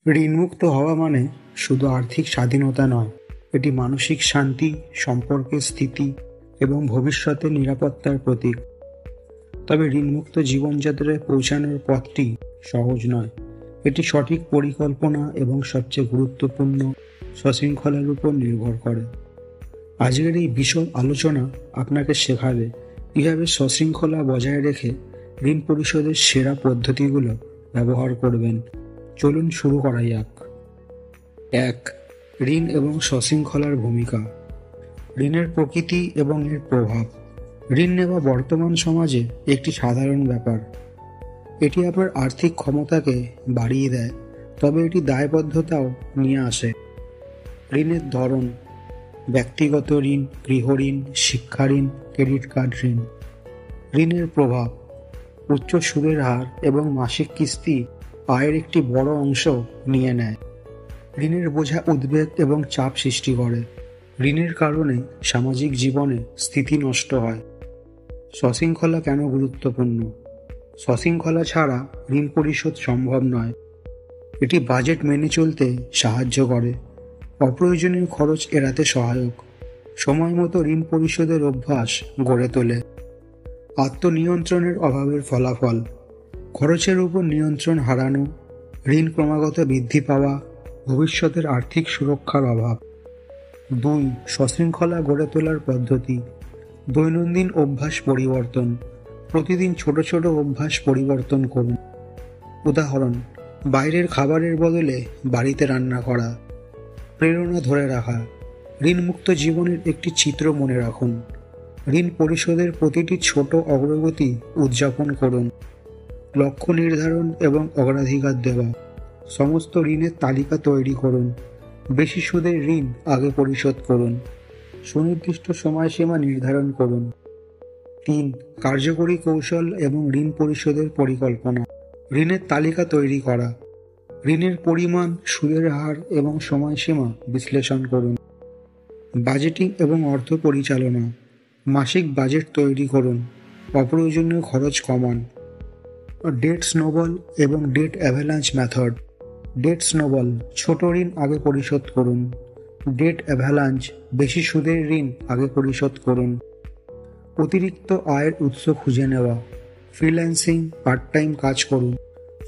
ঋণমুক্ত হওয়া মানে শুধু আর্থিক স্বাধীনতা নয়, এটি মানসিক শান্তি, সম্পর্কের স্থিতি এবং ভবিষ্যতের নিরাপত্তার প্রতীক। তবে ঋণমুক্ত জীবনযাত্রায় পৌঁছানোর পথটি সহজ নয়। এটি সঠিক পরিকল্পনা এবং সবচেয়ে গুরুত্বপূর্ণ সশৃঙ্খলার উপর নির্ভর করে। আজকের এই বিশদ আলোচনা আপনাকে শেখাবে কীভাবে সশৃঙ্খলা বজায় রেখে ঋণ পরিশোধের সেরা পদ্ধতিগুলো ব্যবহার করবেন। চলুন শুরু করা যাক। 1. ঋণ এবং সশৃঙ্খলার ভূমিকা। ঋণের প্রকৃতি এবং এর প্রভাব। ঋণ নেওয়া বর্তমান সমাজে একটি সাধারণ ব্যাপার। এটি আপনার আর্থিক ক্ষমতাকে বাড়িয়ে দেয়, তবে এটি দায়বদ্ধতাও নিয়ে আসে। ঋণের ধরন: ব্যক্তিগত ঋণ, গৃহ ঋণ, শিক্ষা ঋণ, ক্রেডিট কার্ড ঋণ। ঋণের প্রভাব: উচ্চ সুদের হার এবং মাসিক কিস্তি আয়ের একটি বড় অংশ নিয়ে নেয়। ঋণের বোঝা উদ্বেগ এবং চাপ সৃষ্টি করে। ঋণের কারণে সামাজিক জীবনে স্থিতি নষ্ট হয়। সশৃঙ্খলা কেন গুরুত্বপূর্ণ? সশৃঙ্খলা ছাড়া ঋণ পরিশোধ সম্ভব নয়। এটি বাজেট মেনে চলতে সাহায্য করে, অপ্রয়োজনীয় খরচ এড়াতে সহায়ক, সময় মতো ঋণ পরিশোধের অভ্যাস গড়ে তোলে। আত্মনিয়ন্ত্রণের অভাবের ফলাফল: খরচের উপর নিয়ন্ত্রণ হারানো, ঋণ ক্রমাগত বৃদ্ধি পাওয়া, ভবিষ্যতের আর্থিক সুরক্ষার অভাব। 2. সশৃঙ্খলা গড়ে তোলার পদ্ধতি। দৈনন্দিন অভ্যাস পরিবর্তন। প্রতিদিন ছোট ছোট অভ্যাস পরিবর্তন করুন। উদাহরণ: বাইরের খাবারের বদলে বাড়িতে রান্না করা। প্রেরণা ধরে রাখা: ঋণমুক্ত জীবনের একটি চিত্র মনে রাখুন। ঋণ পরিশোধের প্রতিটি ছোট অগ্রগতি উদযাপন করুন। লক্ষ্য নির্ধারণ এবং অগ্রাধিকার দেওয়া: সমস্ত ঋণের তালিকা তৈরি করুন। বেশি সুদের ঋণ আগে পরিশোধ করুন। সুনির্দিষ্ট সময়সীমা নির্ধারণ করুন। 3. কার্যকরী কৌশল এবং ঋণ পরিশোধের পরিকল্পনা। ঋণের তালিকা তৈরি করা। ঋণের পরিমাণ, সুদের হার এবং সময়সীমা বিশ্লেষণ করুন। বাজেটিং এবং অর্থ পরিচালনা: মাসিক বাজেট তৈরি করুন। অপ্রয়োজনীয় খরচ কমান। ডেট স্নোবল এবং debt avalanche method. Debt snowball: ছোট ঋণ আগে পরিশোধ করুন। ডেট অ্যাভালাঞ্চ: বেশি সুদের ঋণ আগে পরিশোধ করুন। অতিরিক্ত আয়ের উৎস খুঁজে নেওয়া। ফ্রিল্যান্সিং, পার্ট টাইম কাজ করুন।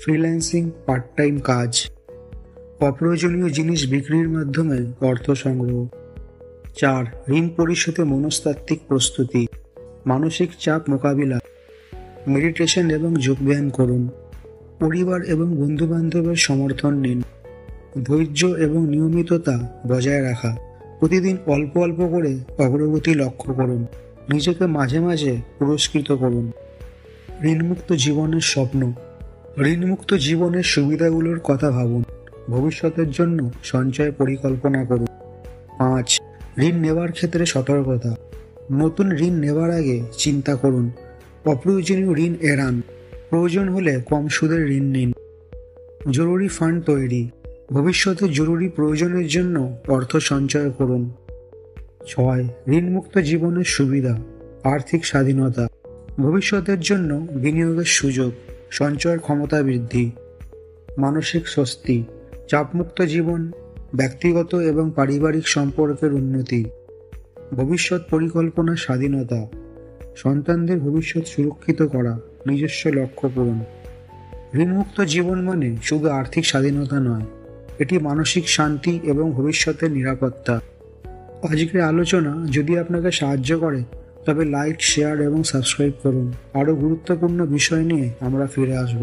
ফ্রিল্যান্সিং, পার্ট টাইম কাজ। অপ্রয়োজনীয় জিনিস বিক্রির মাধ্যমে অর্থ সংগ্রহ। 4. ঋণ পরিশোধে মনস্তাত্ত্বিক প্রস্তুতি। মানসিক চাপ মোকাবিলা। মেডিটেশন এবং যোগব্যায়াম করুন। পরিবার এবং বন্ধুবান্ধবের সমর্থন নিন। ধৈর্য এবং নিয়মিততা বজায় রাখা। প্রতিদিন অল্প অল্প করে অগ্রগতি লক্ষ্য করুন। নিজেকে মাঝে মাঝে পুরস্কৃত করুন। ঋণমুক্ত জীবনের স্বপ্ন। ঋণমুক্ত জীবনের সুবিধাগুলোর কথা ভাবুন। ভবিষ্যতের জন্য সঞ্চয় পরিকল্পনা করুন। 5. ঋণ নেওয়ার ক্ষেত্রে সতর্কতা। নতুন ঋণ নেওয়ার আগে চিন্তা করুন। অপ্রয়োজনীয় ঋণ এড়ান। প্রয়োজন হলে কম সুদের ঋণ নিন। জরুরি ফান্ড তৈরি। ভবিষ্যতে জরুরি প্রয়োজনের জন্য অর্থ সঞ্চয় করুন। 6. ঋণমুক্ত জীবনের সুবিধা। আর্থিক স্বাধীনতা। ভবিষ্যতের জন্য বিনিয়োগের সুযোগ, সঞ্চয়ের ক্ষমতা বৃদ্ধি। মানসিক স্বস্তি। চাপমুক্ত জীবন, ব্যক্তিগত এবং পারিবারিক সম্পর্কের উন্নতি। ভবিষ্যৎ পরিকল্পনা, স্বাধীনতা। সন্তানদের ভবিষ্যৎ সুরক্ষিত করা, নিজস্ব লক্ষ্য পূরণ। ঋণমুক্ত জীবন মানে শুধু আর্থিক স্বাধীনতা নয়, এটি মানসিক শান্তি এবং ভবিষ্যতের নিরাপত্তা। আজকের আলোচনা যদি আপনাকে সাহায্য করে তবে লাইক, শেয়ার এবং সাবস্ক্রাইব করুন। আরও গুরুত্বপূর্ণ বিষয় নিয়ে আমরা ফিরে আসব।